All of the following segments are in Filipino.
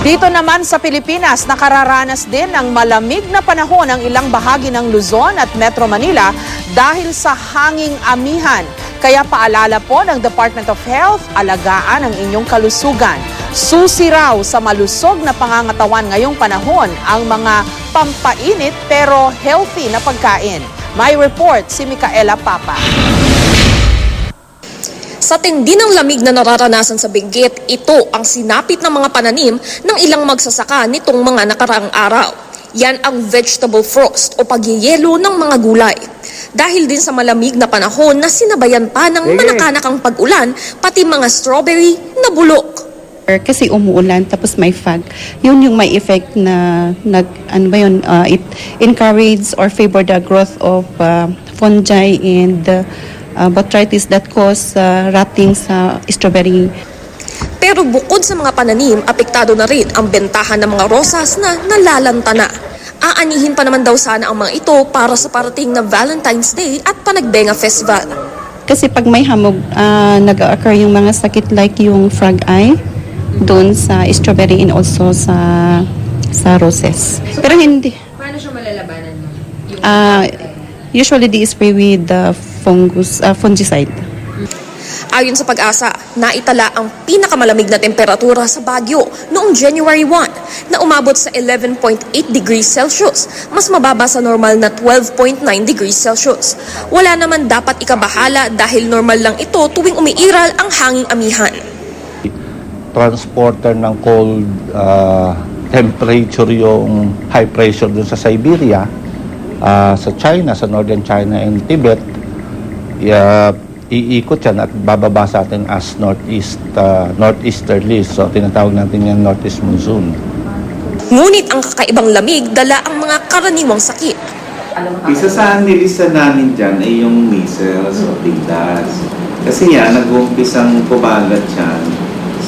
Dito naman sa Pilipinas, nakararanas din ng malamig na panahon ang ilang bahagi ng Luzon at Metro Manila dahil sa hanging amihan. Kaya paalala po ng Department of Health, alagaan ang inyong kalusugan. Susi raw sa malusog na pangangatawan ngayong panahon ang mga pampainit pero healthy na pagkain. May report si Micaela Papa. Sa tindi ng lamig na nararanasan sa Benguet, ito ang sinapit ng mga pananim ng ilang magsasaka nitong mga nakaraang araw. Yan ang vegetable frost o pagyeyelo ng mga gulay. Dahil din sa malamig na panahon na sinabayan pa ng manakanakang pag-ulan, pati mga strawberry na bulok. Kasi umuulan tapos may fog. Yun yung may effect na it encourage or favor the growth of fungi and botrytis that cause rotting sa strawberry. Pero bukod sa mga pananim, apektado na rin ang bentahan ng mga rosas na nalalanta na. Aanihin pa naman daw sana ang mga ito para sa parating na Valentine's Day at Panagbenga Festival. Kasi pag may hamog, nag-occur yung mga sakit like yung frog eye doon sa strawberry and also sa roses. So, pero hindi. Paano siya malalabanan mo? Usually they spray with the fungicide. Ayon sa Pag-asa, naitala ang pinakamalamig na temperatura sa Baguio noong January 1 na umabot sa 11.8 degrees Celsius, mas mababa sa normal na 12.9 degrees Celsius. Wala naman dapat ikabahala dahil normal lang ito tuwing umiiral ang hanging amihan. Transporter ng cold temperature yung high pressure dun sa Siberia, sa China, sa Northern China and Tibet. Iikot yan at bababa sa atin as northeasterly. So tinatawag natin yan northeast monsoon. Ngunit ang kakaibang lamig dala ang mga karaniwang sakit. Isa sa nilista namin dyan ay yung measles o tigdas. Kasi yan, nag-uumpisang kumalat yan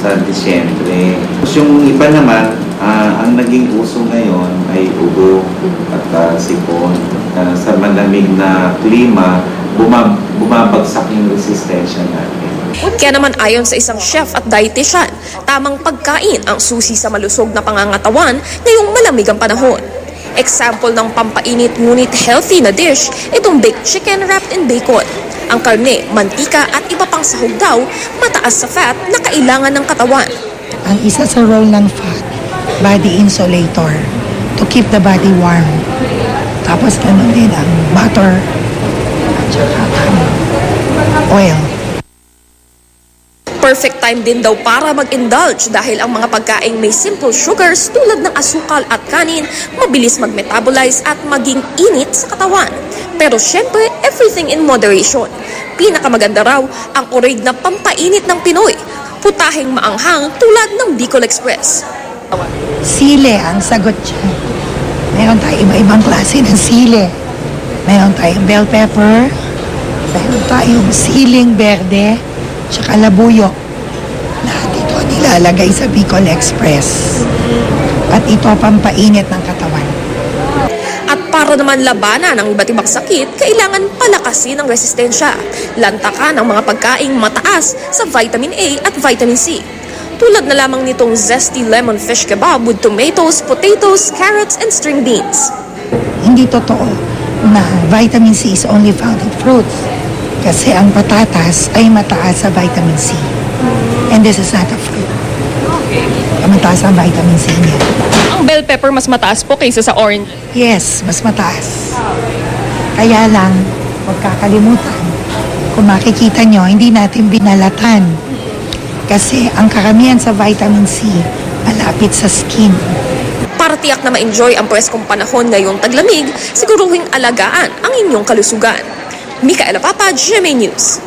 sa Disyembre. Tapos yung iba naman, ang naging uso ngayon ay ubo at sipon. Sa malamig na klima, bumabagsak yung resistensya natin. Kaya naman ayon sa isang chef at dietitian, tamang pagkain ang susi sa malusog na pangangatawan ngayong malamig ang panahon. Example ng pampainit ngunit healthy na dish, itong baked chicken wrapped in bacon. Ang karne, mantika at iba pang sahog daw, mataas sa fat na kailangan ng katawan. Ang isa sa role ng fat, body insulator, to keep the body warm. Tapos ganun din ang butter, at saka oil. Perfect time din daw para mag-indulge dahil ang mga pagkaing may simple sugars tulad ng asukal at kanin mabilis mag-metabolize at maging init sa katawan. Pero syempre, everything in moderation. Pinakamaganda raw ang orig na pampainit ng Pinoy, putaheng maanghang tulad ng Bicol Express. Sile ang sagot dyan. Meron tayong iba-ibang klase ng sile. Meron tayong bell pepper, meron tayong siling berde, tsaka labuyo. Lahat ito nilalagay sa Bicol Express. At ito pampainit ng katawan. At para naman labanan ang iba't ibang sakit, kailangan palakasin ang resistensya. Lantakan ang mga pagkaing mataas sa vitamin A at vitamin C. Tulad na lamang nitong zesty lemon fish kebab with tomatoes, potatoes, carrots, and string beans. Hindi totoo na vitamin C is only found in fruits. Kasi ang patatas ay mataas sa vitamin C. And this is not a fruit. Mataas ang vitamin C niya. Ang bell pepper mas mataas po kaysa sa orange. Yes, mas mataas. Kaya lang, huwag kakalimutan. Kung makikita nyo, hindi natin binalatan. Kasi ang karamihan sa vitamin C, malapit sa skin. Para tiyak na ma-enjoy ang preskong panahon ngayong taglamig, siguruhing alagaan ang inyong kalusugan. Micaela Papa, GMA News.